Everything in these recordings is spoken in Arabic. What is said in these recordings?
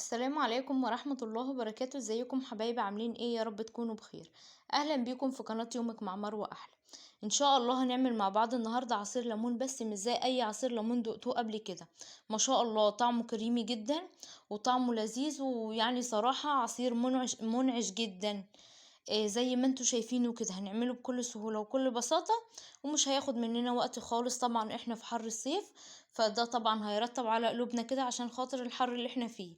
السلام عليكم ورحمة الله وبركاته. ازيكم حبايبي؟ عاملين ايه؟ يا رب تكونوا بخير. اهلا بيكم في قناة يومك مع مروة احلى. ان شاء الله هنعمل مع بعض النهاردة عصير ليمون، بس مش زي اي عصير ليمون دقتوه قبل كده. ما شاء الله طعمه كريمي جدا وطعمه لذيذ، ويعني صراحة عصير منعش جدا. زي ما انتوا شايفينه كده هنعمله بكل سهولة وكل بساطة، ومش هياخد مننا وقت خالص. طبعا احنا في حر الصيف، فده طبعا هيرتب على قلوبنا كده عشان خاطر الحر اللي احنا فيه.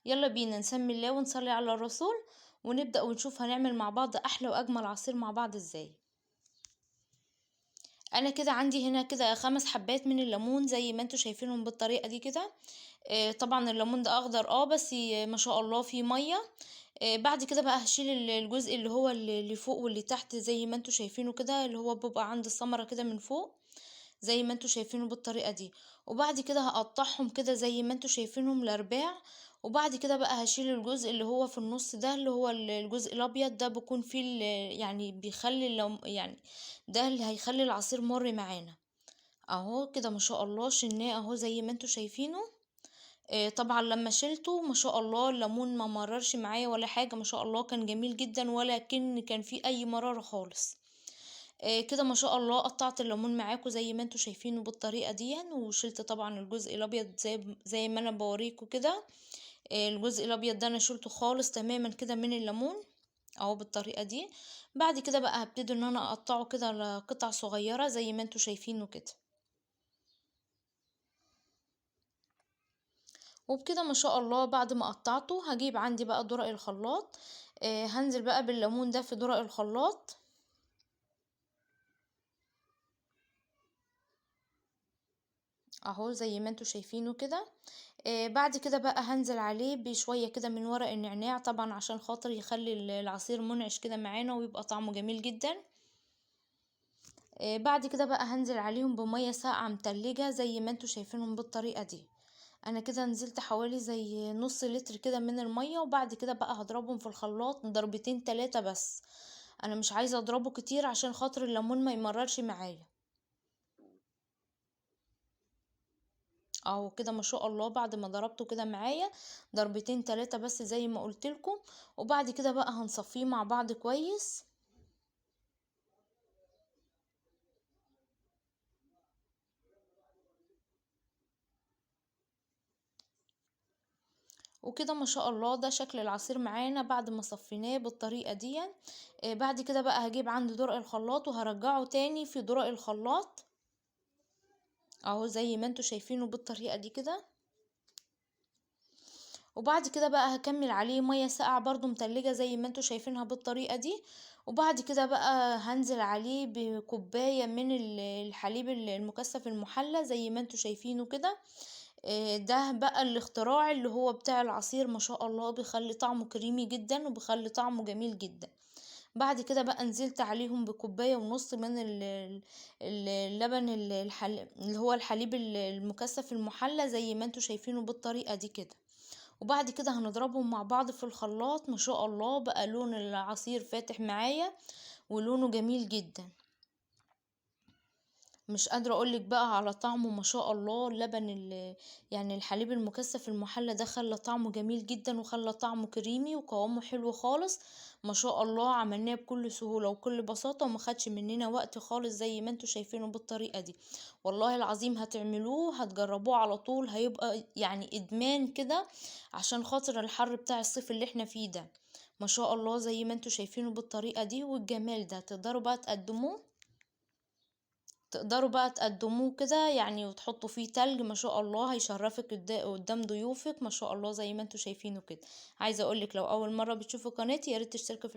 يلا بينا نسمي الله ونصلي على الرسول، ونبدأ ونشوف هنعمل مع بعض أحلى وأجمل عصير مع بعض ازاي. انا كده عندي هنا كده 5 حبات من الليمون زي ما انتوا شايفينهم بالطريقة دي كده. طبعا الليمون ده اخضر، بس ما شاء الله فيه مية. بعد كده بقى هشيل الجزء اللي هو اللي فوق واللي تحت زي ما انتوا شايفينه كده، اللي هو بيبقى عند الثمرة كده من فوق زي ما انتوا شايفينه بالطريقة دي. وبعد كده هقطعهم كده زي ما انتوا شايفينهم لارباع. وبعد كده بقى هشيل الجزء اللي هو في النص ده، اللي هو الجزء الابيض ده بيكون فيه يعني بيخلي يعني ده اللي هيخلي العصير مر معانا. اهو كده ما شاء الله شلناه اهو زي ما انتوا شايفينه. طبعا لما شيلته ما شاء الله الليمون ما مررش معايا ولا حاجة، ما شاء الله كان جميل جدا، ولكن كان فيه اي مرارة خالص. كده ما شاء الله قطعت الليمون معاكم زي ما انتوا شايفينه بالطريقة دي، وشلت طبعا الجزء الابيض زي ما انا بوريكم كده. الجزء الابيض ده انا شلته خالص تماما كده من الليمون اهو بالطريقة دي. بعد كده بقى هبتدي ان انا اقطعه كده لقطع صغيرة زي ما انتوا شايفينه كده. وبكده ما شاء الله بعد ما قطعته هجيب عندي بقى درق الخلاط. هنزل بقى بالليمون ده في درق الخلاط اهو زي ما انتوا شايفينه كده. بعد كده بقى هنزل عليه بشوية كده من ورق النعناع، طبعا عشان خاطر يخلي العصير منعش كده معانا ويبقى طعمه جميل جدا. بعد كده بقى هنزل عليهم بمية ساقعة متلجة زي ما انتوا شايفينهم بالطريقة دي. انا كده نزلت حوالي زي نص لتر كده من المية، وبعد كده بقى هضربهم في الخلاط ضربتين 3 بس. انا مش عايزة اضربه كتير عشان خاطر الليمون ما يمررش معايا. اهو كده ما شاء الله بعد ما ضربته كده معايا ضربتين 3 بس زي ما قلت لكم. وبعد كده بقى هنصفيه مع بعض كويس. وكده ما شاء الله ده شكل العصير معانا بعد ما صفيناه بالطريقة دي. بعد كده بقى هجيب عندي درق الخلاط وهرجعه تاني في درق الخلاط اهو زي ما انتوا شايفينه بالطريقة دي كده. وبعد كده بقى هكمل عليه مية ساقعة برضو متلجة زي ما انتوا شايفينها بالطريقة دي. وبعد كده بقى هنزل عليه بكوباية من الحليب المكثف المحلى زي ما انتوا شايفينه كده. ده بقى الاختراع اللي هو بتاع العصير، ما شاء الله بيخلي طعمه كريمي جدا وبيخلي طعمه جميل جدا. بعد كده بقى نزلت عليهم بكوباية ونص من اللبن اللي هو الحليب المكثف المحلى زي ما انتوا شايفينه بالطريقة دي كده. وبعد كده هنضربهم مع بعض في الخلاط. ما شاء الله بقى لون العصير فاتح معايا ولونه جميل جدا. مش قادرة اقولك بقى على طعمه، ما شاء الله اللبن يعني الحليب المكثف المحلى ده خلى طعمه جميل جدا وخلى طعمه كريمي وقوامه حلو خالص. ما شاء الله عملناه بكل سهولة وكل بساطة وما خدش مننا وقت خالص زي ما انتوا شايفينه بالطريقة دي. والله العظيم هتعملوه هتجربوه على طول، هيبقى يعني ادمان كده عشان خاطر الحر بتاع الصيف اللي احنا فيه ده. ما شاء الله زي ما انتوا شايفينه بالطريقة دي، والجمال ده تقدروا بقى تقدموه. تقدروا بقى تقدموه كده يعني وتحطوا فيه تلج، ما شاء الله هيشرفك قدام ضيوفك ما شاء الله زي ما انتوا شايفينه كده. عايزه اقولك لو اول مره بتشوفوا قناتي يا ريت تشتركوا في